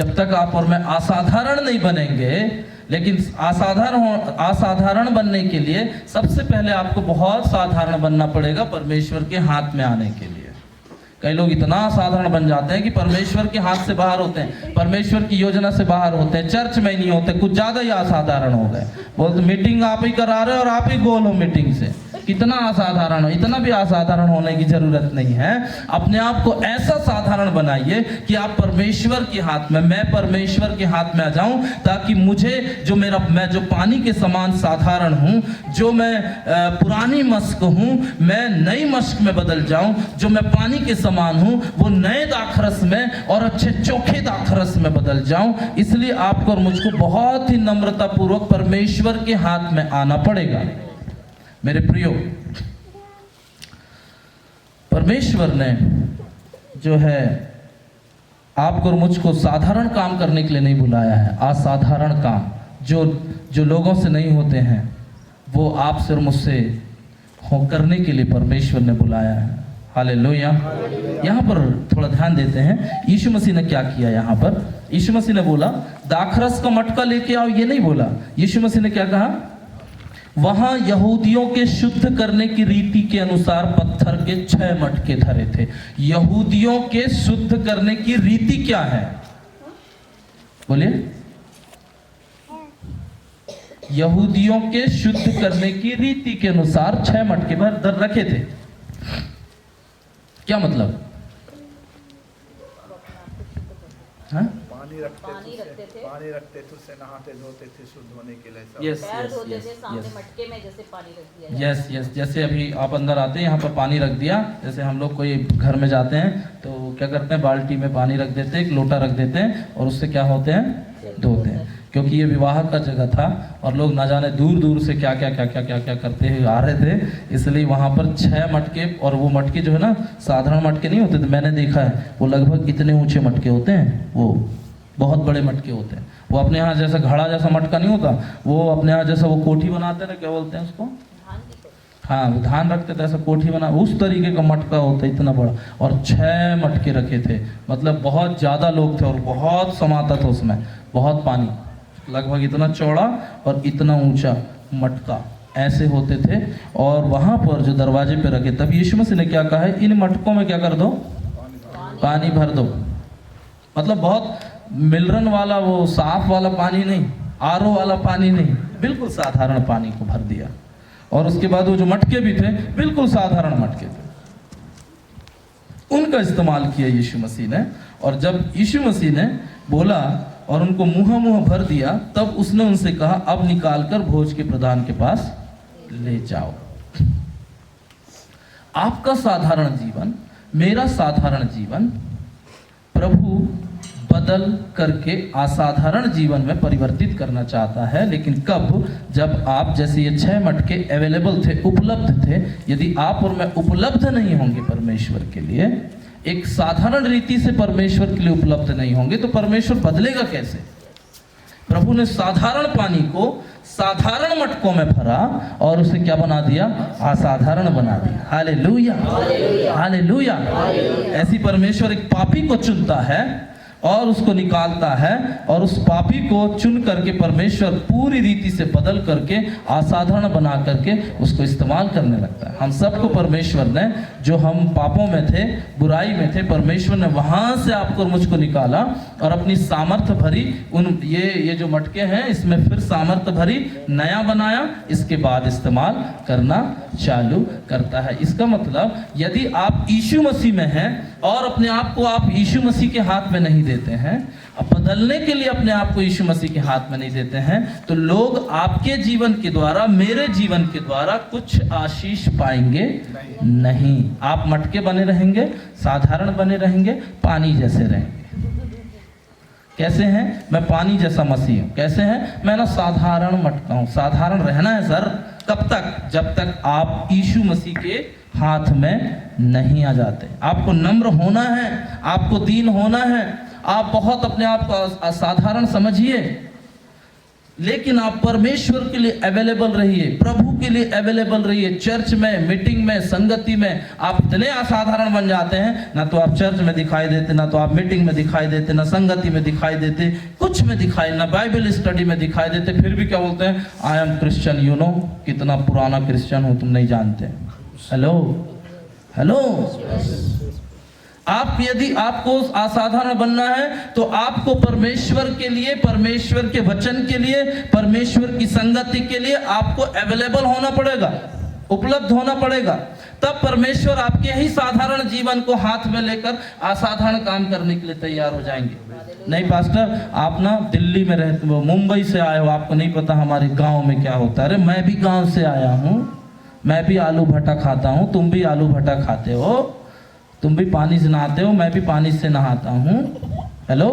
जब तक आप और मैं असाधारण नहीं बनेंगे, लेकिन असाधारण बनने के लिए सबसे पहले आपको बहुत साधारण बनना पड़ेगा परमेश्वर के हाथ में आने के लिए। कई लोग इतना असाधारण बन जाते हैं कि परमेश्वर के हाथ से बाहर होते हैं, परमेश्वर की योजना से बाहर होते हैं, चर्च में नहीं होते, कुछ ज्यादा ही असाधारण हो गए। बोलते मीटिंग आप ही करा रहे हो और आप ही गोल हो मीटिंग से। कितना असाधारण हो, इतना भी असाधारण होने की जरूरत नहीं है। अपने आप को ऐसा साधारण बनाइए कि आप परमेश्वर के हाथ में, मैं परमेश्वर के हाथ में आ जाऊं, ताकि मुझे मैं जो पानी के समान साधारण हूं, जो मैं पुरानी मस्क हूं, मैं नई मस्क में बदल जाऊं। जो मैं पानी के समान हूं वो नए दाखरस में और अच्छे चोखे दाखरस में बदल जाऊं। इसलिए आपको और मुझको बहुत ही नम्रता पूर्वक परमेश्वर के हाथ में आना पड़ेगा। मेरे प्रियो, परमेश्वर ने जो है आपको और मुझको साधारण काम करने के लिए नहीं बुलाया है। असाधारण काम जो लोगों से नहीं होते हैं, वो आपसे और मुझसे करने के लिए परमेश्वर ने बुलाया है। हालेलुया। यहाँ पर थोड़ा ध्यान देते हैं, यीशु मसीह ने क्या किया। यहाँ पर यीशु मसीह ने बोला दाखरस का मटका लेके आओ, ये नहीं बोला। यीशु मसीह ने क्या कहा, वहां यहूदियों के शुद्ध करने की रीति के अनुसार पत्थर के 6 मटके धरे थे। यहूदियों के शुद्ध करने की रीति क्या है, बोलिए। यहूदियों के शुद्ध करने की रीति के अनुसार 6 मटके भर रखे थे। क्या मतलब? हाँ? पानी रखते थे, उससे नहाते धोते थे शुद्ध होने के लिए। यस मटके में जैसे पानी रख दिया। यस जैसे अभी आप अंदर आते हैं, यहाँ पर पानी रख दिया। जैसे हम लोग कोई घर में जाते हैं तो क्या करते हैं, बाल्टी में पानी रख देते हैं, एक लोटा रख देते हैं और उससे क्या होते हैं, धोते हैं। क्योंकि ये विवाह का जगह था और लोग ना जाने दूर दूर से क्या क्या करते हुए आ रहे थे, इसलिए वहाँ पर 6 मटके। और वो मटके जो है ना, साधारण मटके नहीं होते थे, मैंने देखा है वो लगभग इतने ऊंचे मटके होते हैं, वो बहुत बड़े मटके होते हैं। वो अपने यहाँ जैसा घड़ा जैसा मटका नहीं होता, वो अपने यहाँ जैसा वो कोठी बनाते हैं ना, क्या बोलते हैं उसको, हाँ धान रखते थे, ऐसा कोठी बना, उस तरीके का मटका होता है, इतना बड़ा। और 6 मटके रखे थे, मतलब बहुत ज़्यादा लोग थे और बहुत समाता था उसमें, बहुत पानी, लगभग इतना चौड़ा और इतना ऊंचा मटका ऐसे होते थे। और वहाँ पर जो दरवाजे पे रखे, तब यीशु मसीह ने क्या कहा है, इन मटकों में क्या कर दो, पानी भर दो। मतलब बहुत मिलरन वाला, वो साफ वाला पानी नहीं, आरओ वाला पानी नहीं, बिल्कुल साधारण पानी को भर दिया। और उसके बाद वो जो मटके भी थे, बिल्कुल साधारण मटके थे, उनका इस्तेमाल किया यीशु मसीह ने। और जब यीशु मसीह ने बोला और उनको मुँह भर दिया, तब उसने उनसे कहा, अब निकालकर भोज के प्रधान के पास ले जाओ। आपका साधारण जीवन, मेरा साधारण जीवन प्रभु बदल करके असाधारण जीवन में परिवर्तित करना चाहता है। लेकिन कब? जब आप, जैसे ये 6 मटके अवेलेबल थे, उपलब्ध थे। यदि आप और मैं उपलब्ध नहीं होंगे परमेश्वर के लिए, एक साधारण रीति से परमेश्वर के लिए उपलब्ध नहीं होंगे, तो परमेश्वर बदलेगा कैसे? प्रभु ने साधारण पानी को साधारण मटकों में भरा और उसे क्या बना दिया, असाधारण बना दिया। Hallelujah, hallelujah. ऐसी परमेश्वर एक पापी को चुनता है और उसको निकालता है, और उस पापी को चुन करके परमेश्वर पूरी रीति से बदल करके असाधारण बना करके उसको इस्तेमाल करने लगता है। हम सबको परमेश्वर ने, जो हम पापों में थे, बुराई में थे, परमेश्वर ने वहां से आपको और मुझको निकाला और अपनी सामर्थ्य भरी। ये जो मटके हैं, इसमें फिर सामर्थ्य भरी, नया बनाया, इसके बाद इस्तेमाल करना चालू करता है। इसका मतलब यदि आप यीशु मसीह में हैं और अपने आप को आप यीशु मसीह के हाथ में नहीं देते हैं, अब बदलने के लिए अपने आप को यीशु मसीह के हाथ में नहीं देते हैं, तो लोग आपके जीवन के द्वारा, मेरे जीवन के द्वारा कुछ आशीष पाएंगे नहीं। आप मटके बने रहेंगे, साधारण बने रहेंगे, पानी जैसे रहेंगे। कैसे हैं? मैं पानी जैसा मसीह हूँ। कैसे हैं? मैं ना साधारण मटका हूँ। साधारण रहना है सर, कब तक? जब तक आप यीशु मसीह के हाथ में नहीं आ जाते। आपको नम्र होना है, आपको दीन होना है। आप बहुत अपने आप को असाधारण समझिए, लेकिन आप परमेश्वर के लिए अवेलेबल रहिए, प्रभु के लिए अवेलेबल रहिए। चर्च में, मीटिंग में, संगति में आप इतने असाधारण बन जाते हैं, ना तो आप चर्च में दिखाई देते, ना तो आप मीटिंग में दिखाई देते, ना संगति में दिखाई देते, कुछ में दिखाई, ना बाइबल स्टडी में दिखाई देते, फिर भी क्या बोलते हैं, I am Christian. You know, कितना पुराना क्रिश्चियन हूं तुम नहीं जानते। Hello hello. आप यदि आपको असाधारण बनना है तो आपको परमेश्वर के लिए, परमेश्वर के वचन के लिए, परमेश्वर की संगति के लिए आपको अवेलेबल होना पड़ेगा, उपलब्ध होना पड़ेगा। तब परमेश्वर आपके ही साधारण जीवन को हाथ में लेकर असाधारण काम करने के लिए तैयार हो जाएंगे। नहीं पास्टर, आप ना दिल्ली में रहते हो, मुंबई से आए हो, आपको नहीं पता हमारे गांव में क्या होता है। अरे मैं भी गांव से आया हूं, मैं भी आलू भट्टा खाता हूं, तुम भी आलू भट्टा खाते हो, तुम भी पानी से नहाते हो, मैं भी पानी से नहाता हूं। हेलो।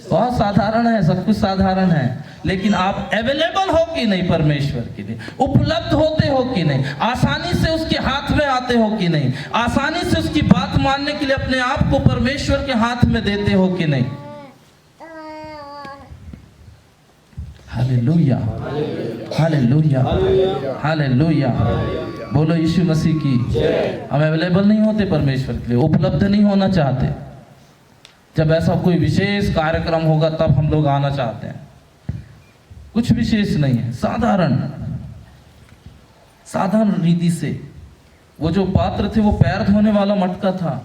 बहुत साधारण है, सब कुछ साधारण है, लेकिन आप अवेलेबल हो कि नहीं परमेश्वर के लिए, उपलब्ध होते हो कि नहीं, आसानी से उसके हाथ में आते हो कि नहीं, आसानी से उसकी बात मानने के लिए अपने आप को परमेश्वर के हाथ में देते हो कि नहीं। Hallelujah, hallelujah, hallelujah. बोलो यीशु मसीह की। हम अवेलेबल नहीं होते परमेश्वर के लिए, उपलब्ध नहीं होना चाहते। जब ऐसा कोई विशेष कार्यक्रम होगा तब हम लोग आना चाहते हैं। कुछ विशेष नहीं है, साधारण साधारण रीति से। वो जो पात्र थे वो पैर धोने वाला मटका था।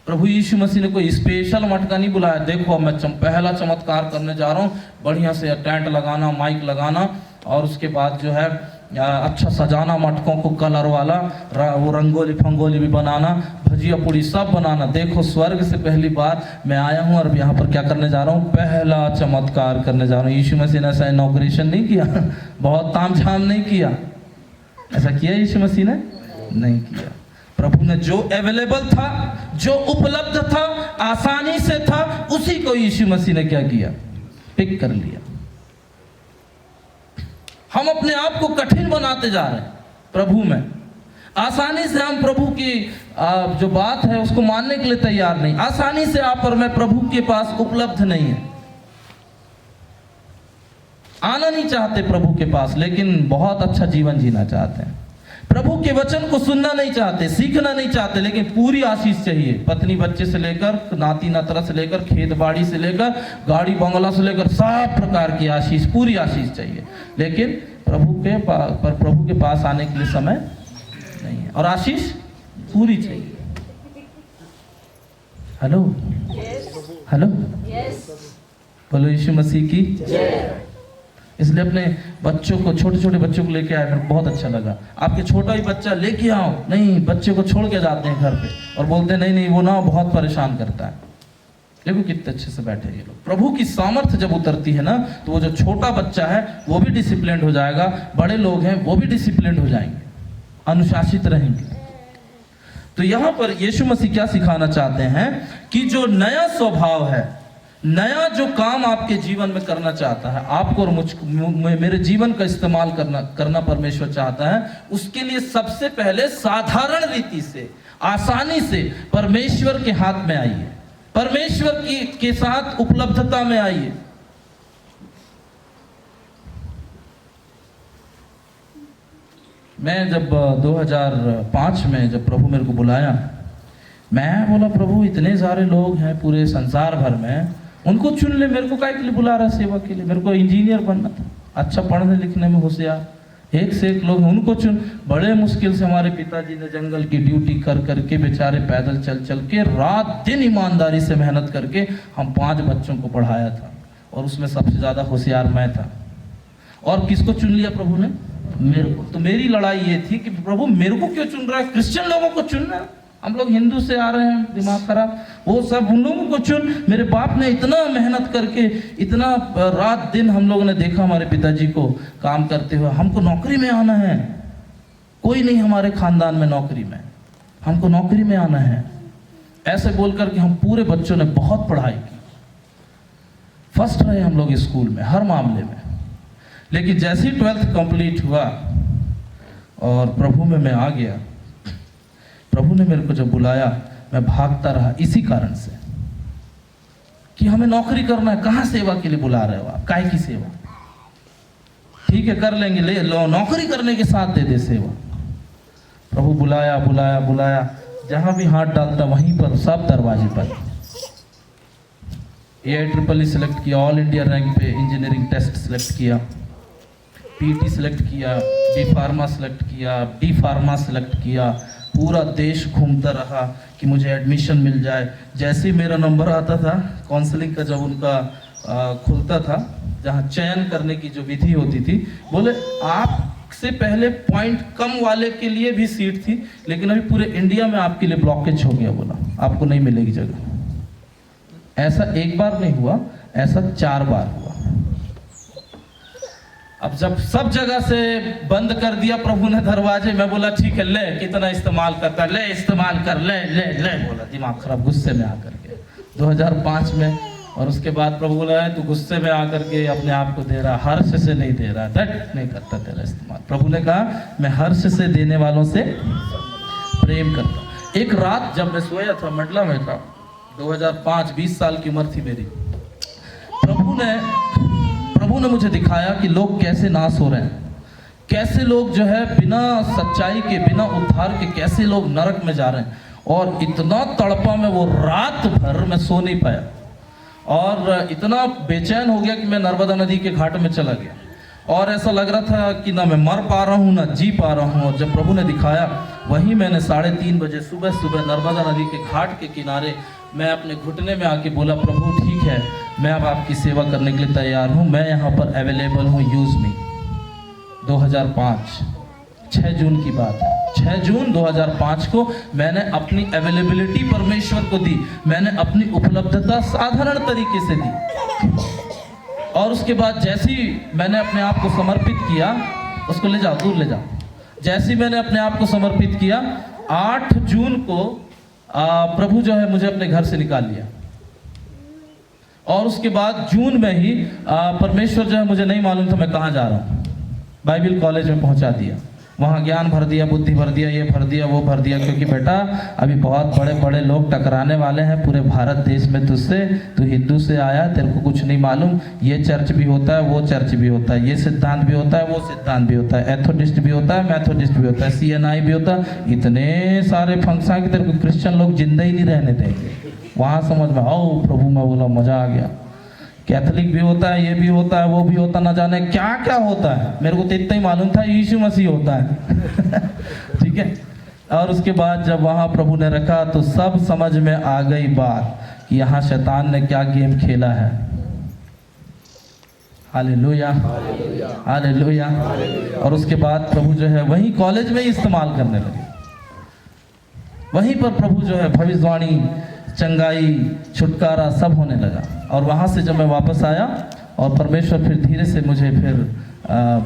प्रभु यीशु मसीह ने कोई स्पेशल मटका नहीं बुलाया, देखो मैं पहला चमत्कार करने जा रहा हूँ, बढ़िया से टेंट लगाना, माइक लगाना, और उसके बाद जो है अच्छा सजाना मटकों को, कलर वाला, वो रंगोली फंगोली भी बनाना, भजिया पूड़ी सब बनाना। देखो स्वर्ग से पहली बार मैं आया हूँ और यहाँ पर क्या करने जा रहा हूँ, पहला चमत्कार करने जा रहा हूँ। यीशु मसीह ने ऐसा इनॉग्रेशन नहीं किया, बहुत तामझाम नहीं किया। ऐसा किया यीशु मसीह ने? नहीं किया। प्रभु ने जो अवेलेबल था, जो उपलब्ध था, आसानी से था, उसी को यीशु मसीह ने क्या किया, पिक कर लिया। हम अपने आप को कठिन बनाते जा रहे हैं प्रभु में। आसानी से हम प्रभु की जो बात है उसको मानने के लिए तैयार नहीं। आसानी से आप और मैं प्रभु के पास उपलब्ध नहीं है, आना नहीं चाहते प्रभु के पास, लेकिन बहुत अच्छा जीवन जीना चाहते हैं। प्रभु के वचन को सुनना नहीं चाहते, सीखना नहीं चाहते, लेकिन पूरी आशीष चाहिए। पत्नी बच्चे से लेकर, नाती नातरा से लेकर, खेत बाड़ी से लेकर, गाड़ी बंगला से लेकर, सब प्रकार की आशीष, पूरी आशीष चाहिए। लेकिन प्रभु के पास आने के लिए समय नहीं है, और आशीष पूरी चाहिए। Hello hello. बोलो यीशु मसीह की। इसलिए अपने बच्चों को, छोटे छोटे बच्चों को लेके आए, मेरे को बहुत अच्छा लगा। आपके छोटा ही बच्चा लेके आओ, नहीं बच्चे को छोड़ के जाते हैं घर पे और बोलते हैं नहीं वो ना बहुत परेशान करता है। देखो कितने अच्छे से बैठे ये लोग। प्रभु की सामर्थ्य जब उतरती है ना, तो वो जो छोटा बच्चा है वो भी डिसिप्लिन्ड हो जाएगा, बड़े लोग हैं वो भी डिसिप्लिन्ड हो जाएंगे, अनुशासित रहेंगे। तो यहाँ पर यीशु मसीह क्या सिखाना चाहते हैं कि जो नया स्वभाव है, नया जो काम आपके जीवन में करना चाहता है, आपको और मेरे जीवन का इस्तेमाल करना परमेश्वर चाहता है, उसके लिए सबसे पहले साधारण रीति से, आसानी से परमेश्वर के हाथ में आइए, परमेश्वर के साथ उपलब्धता में आइए। मैं जब 2005 में जब प्रभु मेरे को बुलाया, मैं बोला प्रभु इतने सारे लोग हैं पूरे संसार भर में, उनको चुन ले, मेरे को काय के लिए बुला रहा है सेवा के लिए? मेरे को इंजीनियर बनना था, अच्छा पढ़ने लिखने में होशियार, एक से एक लोग हैं, उनको चुन। बड़े मुश्किल से हमारे पिताजी ने जंगल की ड्यूटी कर करके, बेचारे पैदल चल चल के, रात दिन ईमानदारी से मेहनत करके हम 5 बच्चों को पढ़ाया था, और उसमें सबसे ज़्यादा होशियार मैं था। और किसको चुन लिया प्रभु ने? मेरे को। तो मेरी लड़ाई ये थी कि प्रभु मेरे को क्यों चुन रहा है, क्रिश्चियन लोगों को चुनना, हम लोग हिंदू से आ रहे हैं, दिमाग खराब, वो सब उन लोगों को चुन। मेरे बाप ने इतना मेहनत करके, इतना रात दिन हम लोगों ने देखा हमारे पिताजी को काम करते हुए, हमको नौकरी में आना है, कोई नहीं हमारे खानदान में नौकरी में, हमको नौकरी में आना है, ऐसे बोल करके हम पूरे बच्चों ने बहुत पढ़ाई की, फर्स्ट रहे हम लोग स्कूल में हर मामले में। लेकिन जैसे ही 12th कंप्लीट हुआ और प्रभु में मैं आ गया, प्रभु ने मेरे को जब बुलाया, मैं भागता रहा इसी कारण से कि हमें नौकरी करना है। कहाँ सेवा के लिए बुला रहे हो आप? काहे की सेवा? ठीक है कर लेंगे, ले लो, नौकरी करने के साथ दे दे सेवा। प्रभु बुलाया बुलाया बुलाया, जहां भी हाथ डालता वहीं पर सब दरवाजे पर। AIEEE सिलेक्ट किया, ऑल इंडिया रैंक पे इंजीनियरिंग टेस्ट सिलेक्ट किया, PT सिलेक्ट किया, B फार्मा सिलेक्ट किया, D फार्मा सिलेक्ट किया, पूरा देश घूमता रहा कि मुझे एडमिशन मिल जाए। जैसे ही मेरा नंबर आता था काउंसलिंग का, जब उनका खुलता था, जहाँ चयन करने की जो विधि होती थी, बोले आपसे पहले पॉइंट कम वाले के लिए भी सीट थी, लेकिन अभी पूरे इंडिया में आपके लिए ब्लॉकेज हो गया, बोला आपको नहीं मिलेगी जगह। ऐसा एक बार नहीं हुआ, ऐसा 4 बार हुआ। अब जब सब जगह से बंद कर दिया प्रभु ने दरवाजे, मैं बोला ठीक है, ले कितना इस्तेमाल करता, ले इस्तेमाल कर, ले ले ले, बोला दिमाग खराब, गुस्से में आकर के 2005 में। और उसके बाद प्रभु बोला है तू गुस्से में आकर के अपने आप को दे रहा, हर्ष से नहीं दे रहा, दैट नहीं करता तेरा इस्तेमाल। प्रभु ने कहा मैं हर्ष से देने वालों से प्रेम करता हूं। एक रात जब मैं सोया था, मंडला में था, 2005, 20 साल की उम्र थी मेरी। प्रभु ने मुझे दिखाया कि लोग कैसे नाश हो रहे हैं, कैसे लोग जो है बिना सच्चाई के, बिना उद्धार के, कैसे लोग नरक में जा रहे हैं। और इतना तड़पा मैं, वो रात भर मैं सो नहीं पाया और इतना बेचैन हो गया कि मैं नर्मदा नदी के घाट में चला गया। और ऐसा लग रहा था कि ना मैं मर पा रहा हूँ ना जी पा रहा हूँ। और जब प्रभु ने दिखाया, वहीं मैंने 3:30 बजे सुबह सुबह नर्मदा नदी के घाट के किनारे मैं अपने घुटने में आके बोला, प्रभु ठीक है, मैं अब आपकी सेवा करने के लिए तैयार हूँ, मैं यहाँ पर अवेलेबल हूँ, यूज़ मी। 2005 6 जून की बात है, 6 जून 2005 को मैंने अपनी अवेलेबिलिटी परमेश्वर को दी, मैंने अपनी उपलब्धता साधारण तरीके से दी। और उसके बाद जैसे ही मैंने अपने आप को समर्पित किया, उसको ले जाओ, दूर ले जाओ, जैसे ही मैंने अपने आप को समर्पित किया, 8 जून को प्रभु जो है मुझे अपने घर से निकाल लिया। और उसके बाद जून में ही परमेश्वर जो है, मुझे नहीं मालूम था मैं कहाँ जा रहा हूँ, बाइबल कॉलेज में पहुँचा दिया। वहाँ ज्ञान भर दिया, बुद्धि भर दिया, ये भर दिया, वो भर दिया, क्योंकि बेटा अभी बहुत बड़े बड़े लोग टकराने वाले हैं पूरे भारत देश में तुझसे, तू हिंदू से आया, तेरे को कुछ नहीं मालूम, ये चर्च भी होता है, वो चर्च भी होता है, ये सिद्धांत भी होता है, वो सिद्धांत भी होता है, एथोडिस्ट भी होता है, मैथोडिस्ट भी होता है, CNI भी होता है, इतने सारे फंक्शन कि तेरे को क्रिश्चियन लोग जिंदा ही नहीं रहने देंगे। वहाँ समझ में आओ प्रभु, मैं बोला मजा आ गया। कैथोलिक भी होता है, ये भी होता है, वो भी होता, ना जाने क्या क्या होता है, मेरे को तो इतना ही मालूम था यीशु मसीह होता है। ठीक है। और उसके बाद जब वहाँ प्रभु ने रखा तो सब समझ में आ गई बात कि यहाँ शैतान ने क्या गेम खेला है। Hallelujah, hallelujah. और उसके बाद प्रभु जो है वहीं कॉलेज में ही इस्तेमाल करने लगे। वहीं पर प्रभु जो है भविष्यवाणी, चंगाई, छुटकारा सब होने लगा। और वहाँ से जब मैं वापस आया और परमेश्वर फिर धीरे से मुझे फिर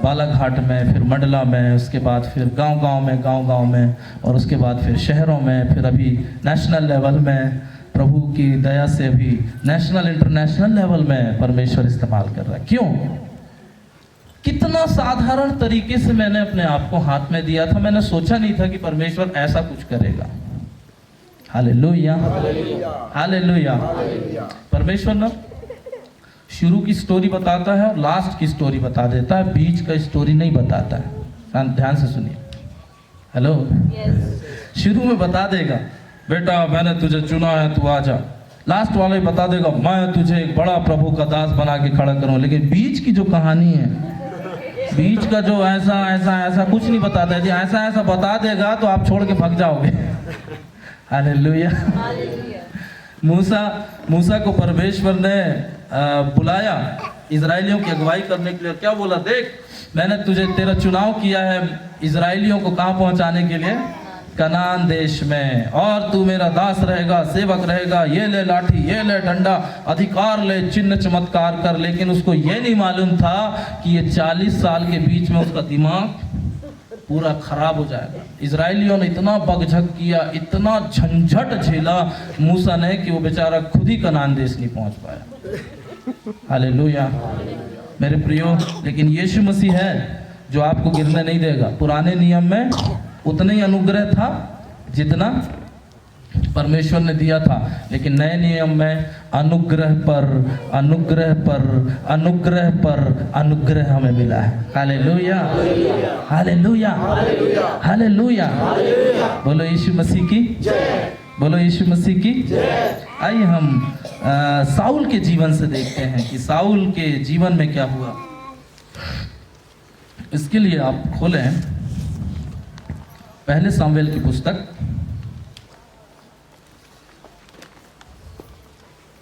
बालाघाट में, फिर मंडला में, उसके बाद फिर गांव-गांव में, और उसके बाद फिर शहरों में, फिर अभी नेशनल लेवल में प्रभु की दया से अभी नेशनल इंटरनेशनल लेवल में परमेश्वर इस्तेमाल कर रहा है। क्यों? कितना साधारण तरीके से मैंने अपने आप को हाथ में दिया था। मैंने सोचा नहीं था कि परमेश्वर ऐसा कुछ करेगा। Hallelujah, hallelujah. परमेश्वर ना शुरू की स्टोरी बताता है और लास्ट की स्टोरी बता देता है, बीच का स्टोरी नहीं बताता है। ध्यान से सुनिए। हेलो, शुरू में बता देगा बेटा मैंने तुझे चुना है, तू आ जा। लास्ट वाला ही बता देगा मैं तुझे एक बड़ा प्रभु का दास बना के खड़ा करूं। लेकिन बीच की जो कहानी है, बीच का जो ऐसा ऐसा ऐसा कुछ नहीं बताता है। ऐसा ऐसा बता देगा तो आप छोड़ के भाग जाओगे। हालेलुया। मूसा को परमेश्वर ने बुलाया इजराइलियों की अगुवाई करने के लिए। क्या बोला? देख मैंने तुझे, तेरा चुनाव किया है इजराइलियों को कहाँ पहुंचाने के लिए? कनान देश में। और तू मेरा दास रहेगा, सेवक रहेगा। ये ले लाठी, ये ले डंडा, अधिकार ले, चिन्ह चमत्कार कर। लेकिन उसको ये नहीं मालूम था कि ये 40 साल के बीच में उसका दिमाग पूरा खराब हो जाएगा। इजराइलियों ने इतना बगझक किया, इतना झंझट झेला मूसा ने कि वो बेचारा खुद ही कनान देश नहीं पहुंच पाया। हालेलुया मेरे प्रियो। लेकिन यीशु मसीह है जो आपको गिरने नहीं देगा। पुराने नियम में उतना ही अनुग्रह था जितना परमेश्वर ने दिया था, लेकिन नए नियम में अनुग्रह पर अनुग्रह पर अनुग्रह पर अनुग्रह हमें मिला है। Hallelujah, hallelujah, hallelujah. बोलो यीशु मसीह की जय, बोलो यीशु मसीह की जय। आइए हम साउल के जीवन से देखते हैं कि साउल के जीवन में क्या हुआ। इसके लिए आप खोलें पहले सामुएल की पुस्तक,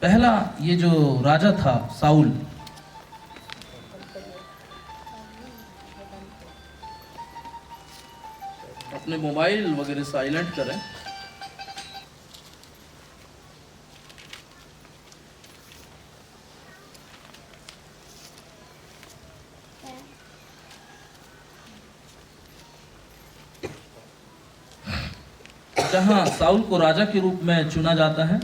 पहला ये जो राजा था साउल, अपने मोबाइल वगैरह साइलेंट करें। जहां साउल को राजा के रूप में चुना जाता है,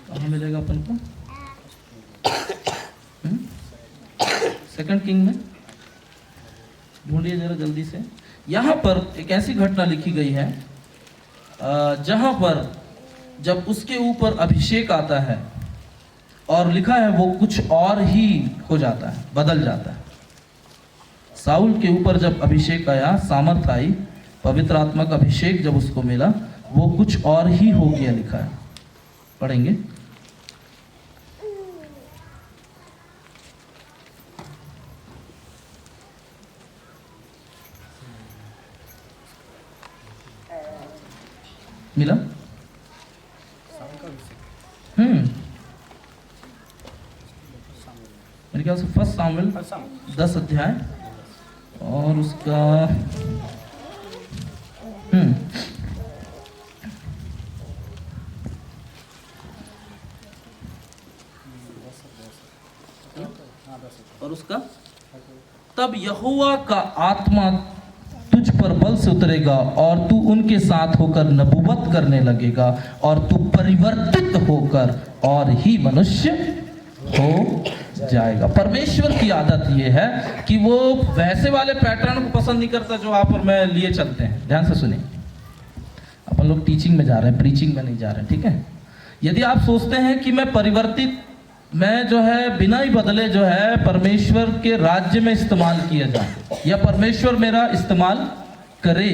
कहाँ मिलेगा अपन को? सेकंड किंग में ढूंढिए जरा जल्दी से। यहाँ पर एक ऐसी घटना लिखी गई है जहां पर जब उसके ऊपर अभिषेक आता है और लिखा है वो कुछ और ही हो जाता है, बदल जाता है। साउल के ऊपर जब अभिषेक आया, सामर्थ आई, पवित्र आत्मा का अभिषेक जब उसको मिला, वो कुछ और ही हो गया, लिखा है। पढ़ेंगे। मिला? मेरे ख्याल से फर्स्ट सामुएल 10 अध्याय और उसका और उसका तब यहोवा का आत्मा तुझ पर बल से उतरेगा और तू उनके साथ होकर नबूवत करने लगेगा और तू परिवर्तित होकर और ही मनुष्य हो जाएगा। परमेश्वर की आदत ये है कि वो वैसे वाले पैटर्न को पसंद नहीं करता जो आप और मैं लिए चलते हैं। ध्यान से सुनिए, अपन लोग टीचिंग में जा रहे हैं, प्रीचिंग में नहीं जा रहे हैं, ठीक है? यदि आप सोचते हैं कि मैं परिवर्तित, मैं जो है बिना ही बदले जो है परमेश्वर के राज्य में इस्तेमाल किया जाए या परमेश्वर मेरा इस्तेमाल करे,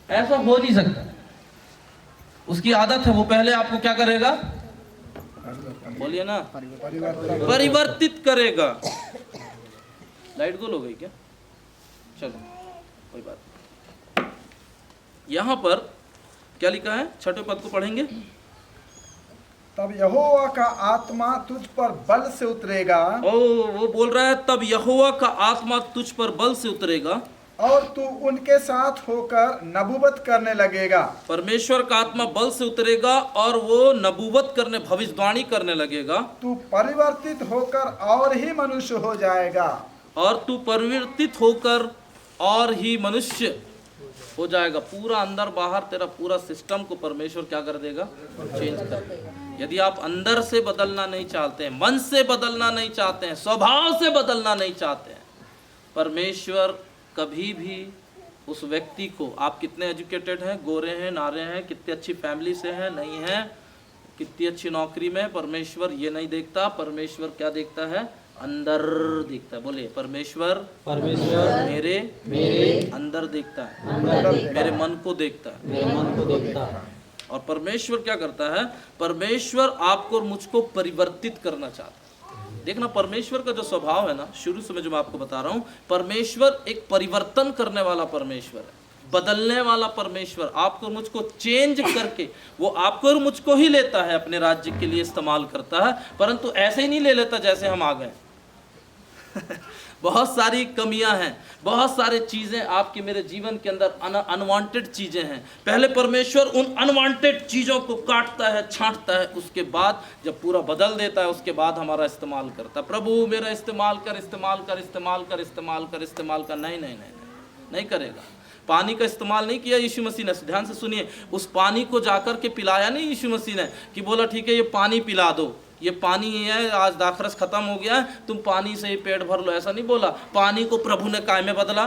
ऐसा हो नहीं सकता। उसकी आदत है, वो पहले आपको क्या करेगा? बोलिए ना, परिवर्तित करेगा। लाइट गोल हो गई क्या? चलो कोई बात। यहां पर क्या लिखा है? छठे पद को पढ़ेंगे। तब यहोवा का आत्मा तुझ पर बल से उतरेगा। वो बोल रहा है तब यहोवा का आत्मा तुझ पर बल से उतरेगा और तू उनके साथ होकर नबूवत करने लगेगा। परमेश्वर का आत्मा बल से उतरेगा और वो नबूवत करने, भविष्यवाणी करने लगेगा। तू परिवर्तित होकर और ही मनुष्य हो जाएगा। और तू परिवर्तित होकर और ही मनुष्य हो जाएगा। पूरा अंदर बाहर तेरा पूरा सिस्टम को परमेश्वर क्या कर देगा? चेंज कर देगा। यदि आप अंदर से बदलना नहीं चाहते हैं, मन से बदलना नहीं चाहते हैं, स्वभाव से बदलना नहीं चाहते हैं, परमेश्वर कभी भी उस व्यक्ति को, आप कितने एजुकेटेड हैं, गोरे हैं, नारे हैं, कितनी अच्छी फैमिली से हैं, नहीं हैं, कितनी अच्छी नौकरी में, परमेश्वर ये नहीं देखता। परमेश्वर क्या देखता है? अंदर देखता है। बोलिए, परमेश्वर मेरे अंदर देखता है, मेरे मन को देखता है। और परमेश्वर क्या करता है? परमेश्वर आपको और मुझको परिवर्तित करना चाहता है। देखना, परमेश्वर का जो स्वभाव है ना, शुरू से मैं जो मैं आपको बता रहा हूं, परमेश्वर एक परिवर्तन करने वाला परमेश्वर है, बदलने वाला परमेश्वर। आपको और मुझको चेंज करके वो आपको और मुझको ही लेता है, अपने राज्य के लिए इस्तेमाल करता है, परंतु ऐसे ही नहीं ले लेता जैसे हम आ गए। बहुत सारी कमियां हैं, बहुत सारे चीज़ें आपके मेरे जीवन के अंदर अनवांटेड चीज़ें हैं। पहले परमेश्वर उन अनवांटेड चीज़ों को काटता है, छांटता है, उसके बाद जब पूरा बदल देता है, उसके बाद हमारा इस्तेमाल करता है। प्रभु मेरा इस्तेमाल कर, इस्तेमाल कर, इस्तेमाल कर, इस्तेमाल कर, इस्तेमाल कर। नहीं नहीं नहीं नहीं करेगा। पानी का इस्तेमाल नहीं किया यीशु मसीह ने। ध्यान से सुनिए, उस पानी को जाकर के पिलाया नहीं यीशु मसीह ने कि बोला ठीक है ये पानी पिला दो। ये पानी है, आज दाखरस खत्म हो गया है, तुम पानी से ही पेट भर लो, ऐसा नहीं बोला। पानी को प्रभु ने काय में बदला?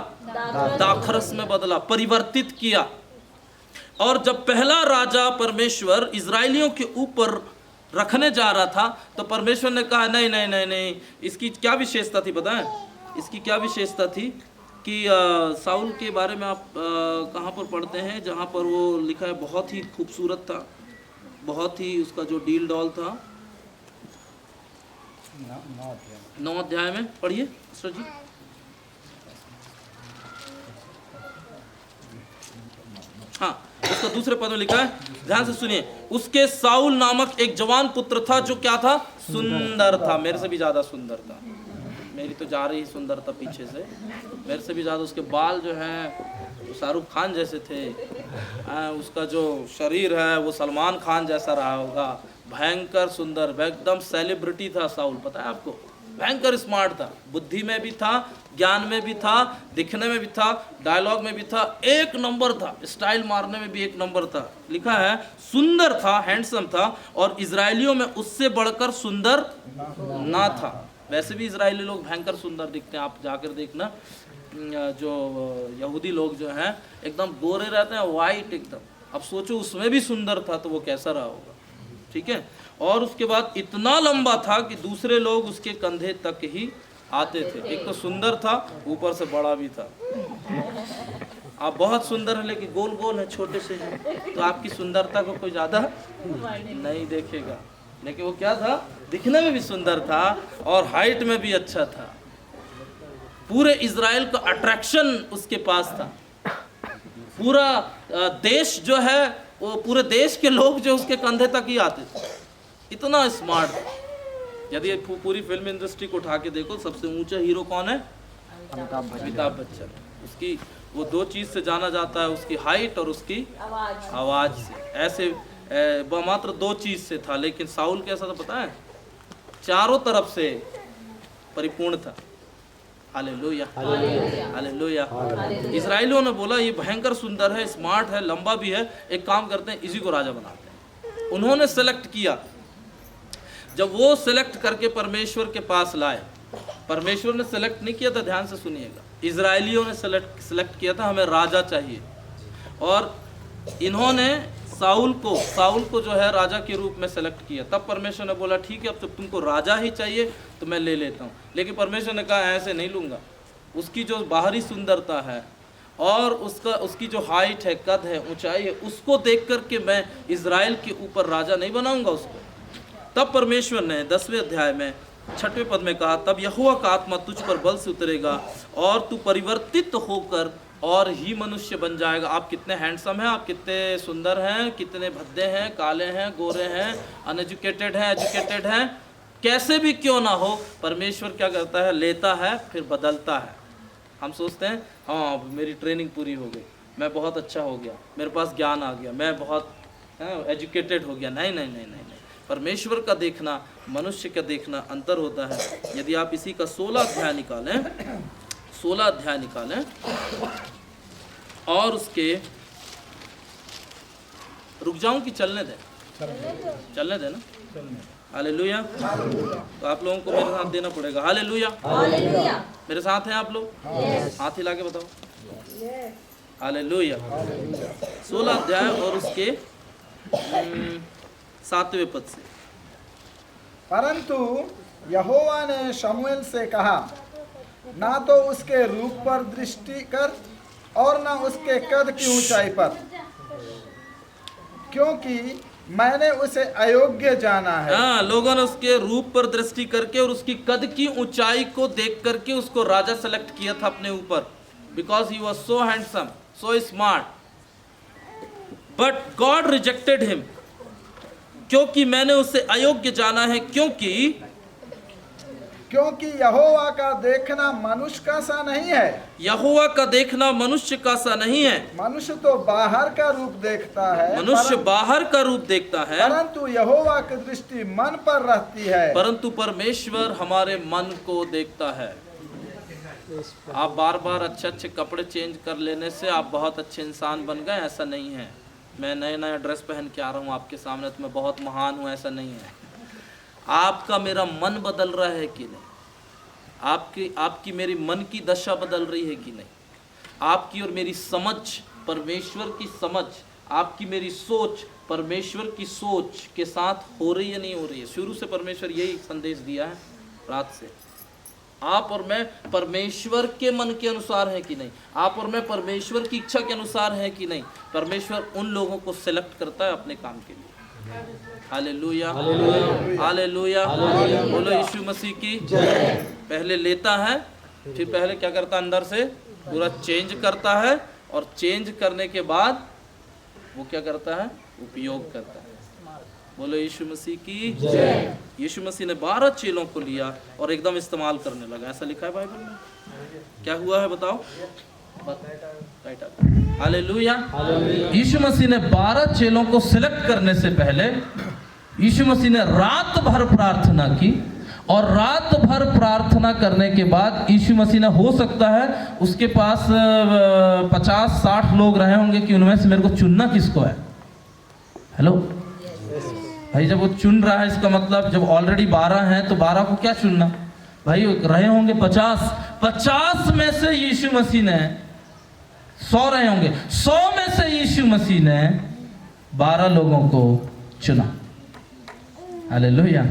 दाखरस में बदला, परिवर्तित किया। और जब पहला राजा परमेश्वर इजरायलियों के ऊपर रखने जा रहा था तो परमेश्वर ने कहा नहीं नहीं नहीं नहीं। इसकी क्या विशेषता थी बताएं? इसकी क्या विशेषता थी कि साउल के बारे में आप कहाँ पर पढ़ते हैं, जहाँ पर वो लिखा है बहुत ही खूबसूरत था, बहुत ही उसका जो डील डॉल था। 9 अध्याय में पढ़िए मिस्टर जी। हाँ, उसका दूसरे पद में लिखा है, ध्यान से सुनिए। उसके साउल नामक एक जवान पुत्र था जो क्या था? सुंदर था, मेरे से भी ज्यादा सुंदर था। मेरी तो जा रही सुंदरता पीछे से, मेरे से भी ज्यादा। उसके बाल जो हैं शाहरुख खान जैसे थे, उसका जो शरीर है वो सलमान खान जैसा रहा होगा। भयंकर सुंदर, एकदम सेलिब्रिटी था साउल, पता है आपको? भयंकर स्मार्ट था, बुद्धि में भी था, ज्ञान में भी था, दिखने में भी था, डायलॉग में भी था, एक नंबर था, स्टाइल मारने में भी एक नंबर था। लिखा है सुंदर था, हैंडसम था, और इजरायलियों में उससे बढ़कर सुंदर ना था। वैसे भी इजरायली लोग भयंकर सुंदर दिखते हैं, आप जाकर देखना। जो यहूदी लोग जो हैं एकदम गोरे रहते हैं, वाइट एकदम। अब सोचो उसमें भी सुंदर था तो वो कैसा रहा होगा, ठीक है। और उसके बाद इतना लंबा था कि दूसरे लोग उसके कंधे तक ही आते थे। एक तो सुंदर था, ऊपर से बड़ा भी था। आप बहुत सुंदर हैं लेकिन गोल गोल है, छोटे से हैं, तो आपकी सुंदरता को कोई ज़्यादा नहीं देखेगा। लेकिन वो क्या था? दिखने में भी सुंदर था और हाइट में भी अच्छा था। पूरे इजराइल का अट्रैक्शन उसके पास था। पूरा देश जो है, वो पूरे देश के लोग जो उसके कंधे तक ही आते थे, इतना स्मार्ट था। यदि पूरी फिल्म इंडस्ट्री को उठा के देखो, सबसे ऊंचा हीरो कौन है? अमिताभ बच्चन। उसकी वो 2 चीज से जाना जाता है, उसकी हाइट और उसकी आवाज से। ऐसे मात्र 2 चीज से था, लेकिन साउल कैसा था पता है? चारों तरफ से परिपूर्ण था। Hallelujah, hallelujah. इजराइलियों ने बोला ये भयंकर सुंदर है, स्मार्ट है, लंबा भी है, एक काम करते हैं इसी को राजा बनाते हैं। उन्होंने सेलेक्ट किया। जब वो सेलेक्ट करके परमेश्वर के पास लाए, परमेश्वर ने सेलेक्ट नहीं किया था, ध्यान से सुनिएगा, इजराइलियों ने सेलेक्ट किया था, हमें राजा चाहिए। और इन्होंने साउल को जो है राजा के रूप में सेलेक्ट किया। तब परमेश्वर ने बोला ठीक है, अब तो तुमको राजा ही चाहिए तो मैं ले लेता हूँ। लेकिन परमेश्वर ने कहा ऐसे नहीं लूँगा। उसकी जो बाहरी सुंदरता है और उसकी जो हाइट है, कद है, ऊंचाई है, उसको देख करके मैं इजराइल के ऊपर राजा नहीं बनाऊंगा उसको। तब परमेश्वर ने 10वें अध्याय में 6वें पद में कहा, तब यहोवा का आत्मा तुझ पर बल से उतरेगा और तू परिवर्तित होकर और ही मनुष्य बन जाएगा। आप कितने हैंडसम हैं, आप कितने सुंदर हैं, कितने भद्दे हैं, काले हैं, गोरे हैं, अनएजुकेटेड हैं, एजुकेटेड हैं, कैसे भी क्यों ना हो, परमेश्वर क्या करता है? लेता है, फिर बदलता है। हम सोचते हैं हाँ मेरी ट्रेनिंग पूरी हो गई, मैं बहुत अच्छा हो गया, मेरे पास ज्ञान आ गया, मैं बहुत एजुकेटेड हो गया। नहीं नहीं नहीं नहीं नहीं, परमेश्वर का देखना, मनुष्य का देखना अंतर होता है। यदि आप इसी का 16 अध्याय निकालें और उसके, रुक जाऊं कि चलने दें ना? हालेलुया। तो आप लोगों को मेरे साथ देना पड़ेगा। हालेलुया, मेरे साथ हैं आप लोग? हाथ हिला के बताओ। हालेलुया। 16 अध्याय और उसके 7वें पद से। परंतु यहोवा ने शमूएल से कहा, ना तो उसके रूप पर दृष्टि कर और ना उसके कद की ऊंचाई पर, क्योंकि मैंने उसे अयोग्य जाना है। हाँ, लोगों ने उसके रूप पर दृष्टि करके और उसकी कद की ऊंचाई को देख करके उसको राजा सेलेक्ट किया था अपने ऊपर, because he was so handsome, so smart. But God rejected him, क्योंकि मैंने उसे अयोग्य जाना है, क्योंकि यहोवा का देखना मनुष्य का सा नहीं है। यहोवा का देखना मनुष्य का सा नहीं है। मनुष्य तो बाहर का रूप देखता है, मनुष्य बाहर का रूप देखता है, परंतु यहोवा की दृष्टि मन पर रहती है। परंतु परमेश्वर हमारे मन को देखता है। आप बार बार अच्छे अच्छे कपड़े चेंज कर लेने से आप बहुत अच्छे इंसान बन गए, ऐसा नहीं है। मैं नया ड्रेस पहन के आ रहा हूँ आपके सामने तो मैं बहुत महान हूँ, ऐसा नहीं है। आपका मेरा मन बदल रहा है कि नहीं, आपकी मेरी मन की दशा बदल रही है कि नहीं, आपकी और मेरी समझ, परमेश्वर की समझ, आपकी मेरी सोच परमेश्वर की सोच के साथ हो रही है नहीं हो रही है। शुरू से परमेश्वर यही संदेश दिया है रात से, आप और मैं परमेश्वर के मन के अनुसार है कि नहीं, आप और मैं परमेश्वर की इच्छा के अनुसार है कि नहीं। परमेश्वर उन लोगों को सिलेक्ट करता है अपने काम के लिए। हालेलुया, हालेलुया, बोलो यीशु मसीह की जय। पहले लेता है, फिर पहले क्या करता है, अंदर से पूरा चेंज करता है, और चेंज करने के बाद वो क्या करता है, उपयोग करता है। बोलो यीशु मसीह की जय। यीशु मसीह ने 12 चेलों को लिया और एकदम इस्तेमाल करने लगा, ऐसा लिखा है बाइबल में। क्या हुआ है बताओ? हालेलुया। यीशु मसीह ने 12 चेलों को सिलेक्ट करने से पहले यीशु मसीह ने रात भर प्रार्थना की, और रात भर प्रार्थना करने के बाद यीशु मसीह ने, हो सकता है उसके पास 50-60 लोग रहे होंगे कि उनमें से मेरे को चुनना किसको है। हेलो भाई, जब वो चुन रहा है इसका मतलब जब ऑलरेडी 12 हैं तो 12 को क्या चुनना भाई, रहे होंगे 50 में से यीशु मसीह ने 100 रहे होंगे, 100 में से यीशु मसीह ने 12 लोगों को चुना। हालेलुया।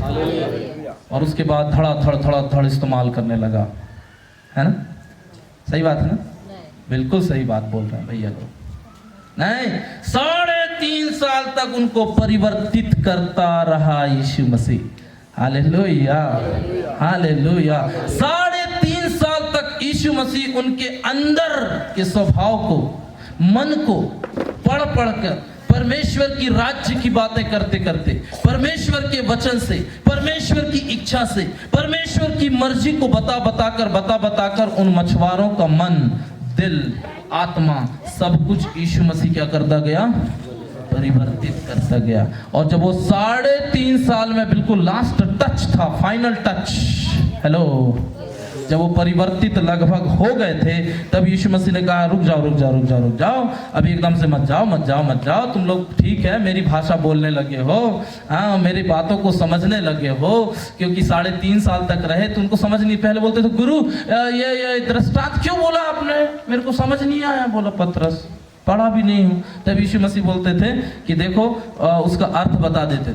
और उसके बाद धड़ा इस्तेमाल करने लगा, है ना? सही बात है ना? बिल्कुल सही बात बोल रहे हैं भैया लोग। नहीं, 3.5 साल तक उनको परिवर्तित करता रहा यीशु मसीह। Hallelujah, hallelujah. 3.5 साल तक यीशु मसीह उनके अंदर के स्वभाव को, मन को पढ़ कर, परमेश्वर की राज्य की बातें करते करते, परमेश्वर के वचन से, परमेश्वर की इच्छा से, परमेश्वर की मर्जी को बता कर उन मछुआरों का मन, दिल, आत्मा, सब कुछ यीशु मसीह क्या करता गया, परिवर्तित करता गया। और जब वो 3.5 साल में बिल्कुल लास्ट टच था, फाइनल टच, हेलो, जब वो परिवर्तित लगभग हो गए थे, तब यीशु मसीह ने कहा रुक जाओ, अभी एकदम से मत जाओ, तुम लोग ठीक है मेरी भाषा बोलने लगे हो, हाँ मेरी बातों को समझने लगे हो, क्योंकि 3.5 साल तक रहे तो उनको समझ नहीं। पहले बोलते थे गुरु ये दृष्टांत क्यों बोला आपने, मेरे को समझ नहीं आया। बोला पतरस, पढ़ा भी नहीं हूँ। तब यीशु मसीह बोलते थे कि देखो उसका अर्थ बता देते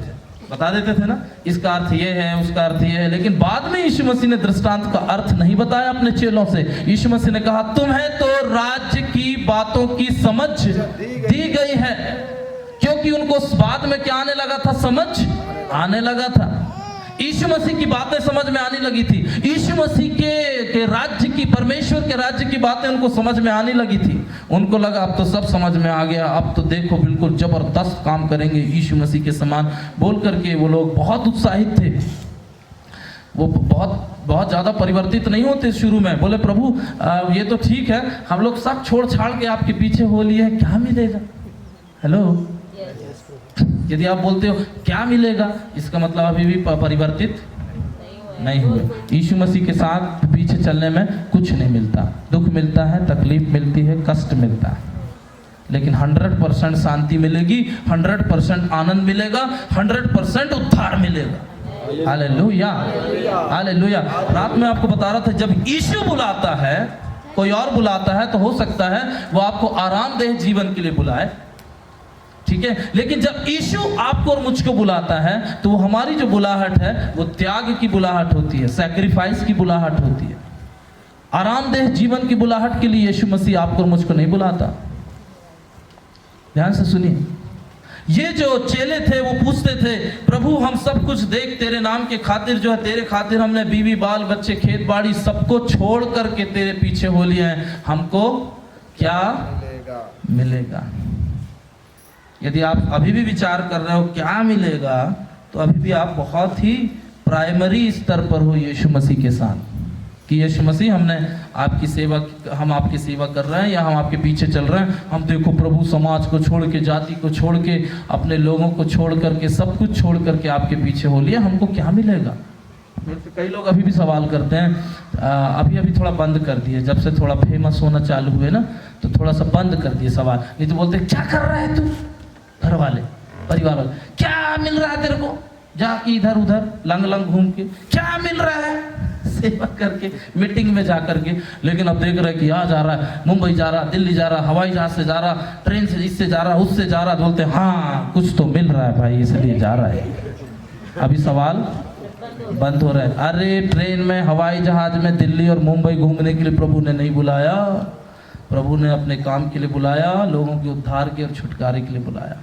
थे ना, इसका अर्थ ये है, उसका अर्थ ये है। लेकिन बाद में यीशु मसीह ने दृष्टांत का अर्थ नहीं बताया अपने चेलों से। यीशु मसीह ने कहा तुम्हें तो राज्य की बातों की समझ दी गई है, क्योंकि उनको बाद में क्या आने लगा था, समझ आने लगा था। यीशु मसीह की बातें समझ में आने लगी थी, यीशु मसीह के राज्य की, परमेश्वर के राज्य की बातें उनको समझ में आने लगी थी। उनको लगा अब तो सब समझ में आ गया, अब तो देखो बिल्कुल जबरदस्त काम करेंगे यीशु मसीह के समान। बोल करके वो लोग बहुत उत्साहित थे। वो बहुत ज़्यादा परिवर्तित नहीं होते शुरू में। बोले प्रभु ये तो ठीक है, हम लोग सब छोड़ छाड़ के आपके पीछे हो लिए, क्या मिलेगा। हेलो, यदि आप बोलते हो क्या मिलेगा, इसका मतलब अभी भी परिवर्तित नहीं हुए। यीशु मसीह के साथ पीछे चलने में कुछ नहीं मिलता, दुख मिलता है, तकलीफ मिलती है, कष्ट मिलता है, लेकिन 100% शांति मिलेगी, 100% आनंद मिलेगा, 100% उद्धार मिलेगा। Hallelujah, hallelujah. रात में आपको बता रहा था, जब यीशु बुलाता है, कोई और बुलाता है तो हो सकता है वो आपको आरामदेह जीवन के लिए बुलाए, ठीक है, लेकिन जब यीशु आपको और मुझको बुलाता है तो वो हमारी जो बुलाहट है वो त्याग की बुलाहट होती है, सैक्रिफाइस की बुलाहट होती है। आरामदेह जीवन की बुलाहट के लिए यीशु मसीह आपको और मुझको नहीं बुलाता। ध्यान से सुनिए, ये जो चेले थे वो पूछते थे प्रभु हम सब कुछ देख तेरे नाम के खातिर जो है, तेरे खातिर हमने बीवी बाल बच्चे खेत बाड़ी सबको छोड़ करके तेरे पीछे हो लिए हैं, हमको क्या मिलेगा। यदि आप अभी भी विचार कर रहे हो क्या मिलेगा, तो अभी भी आप बहुत ही प्राइमरी स्तर पर हो यीशु मसीह के साथ, कि यीशु मसीह हम आपकी सेवा कर रहे हैं या हम आपके पीछे चल रहे हैं। हम देखो प्रभु समाज को छोड़ के, जाति को छोड़ के, अपने लोगों को छोड़ करके, सब कुछ छोड़ करके आपके पीछे हो लिए, हमको क्या मिलेगा। कई लोग अभी भी सवाल करते हैं, अभी थोड़ा बंद कर दिए, जब से थोड़ा फेमस होना चालू हुए ना तो थोड़ा सा बंद कर दिए सवाल। नहीं तो बोलते क्या कर रहा है तू, घर वाले परिवार वाले, क्या मिल रहा है तेरे को, जाके इधर उधर लंग लंग घूम के क्या मिल रहा है, सेवा करके, मीटिंग में जा करके। लेकिन अब देख रहे कि यहाँ जा रहा है, मुंबई जा रहा, दिल्ली जा रहा, हवाई जहाज से जा रहा, ट्रेन से इससे जा रहा, उससे जा रहा, बोलते हाँ कुछ तो मिल रहा है भाई इसलिए जा रहा है। अभी सवाल बंद हो रहा है। अरे ट्रेन में, हवाई जहाज में दिल्ली और मुंबई घूमने के लिए प्रभु ने नहीं बुलाया, प्रभु ने अपने काम के लिए बुलाया, लोगों के उद्धार के और छुटकारे के लिए बुलाया।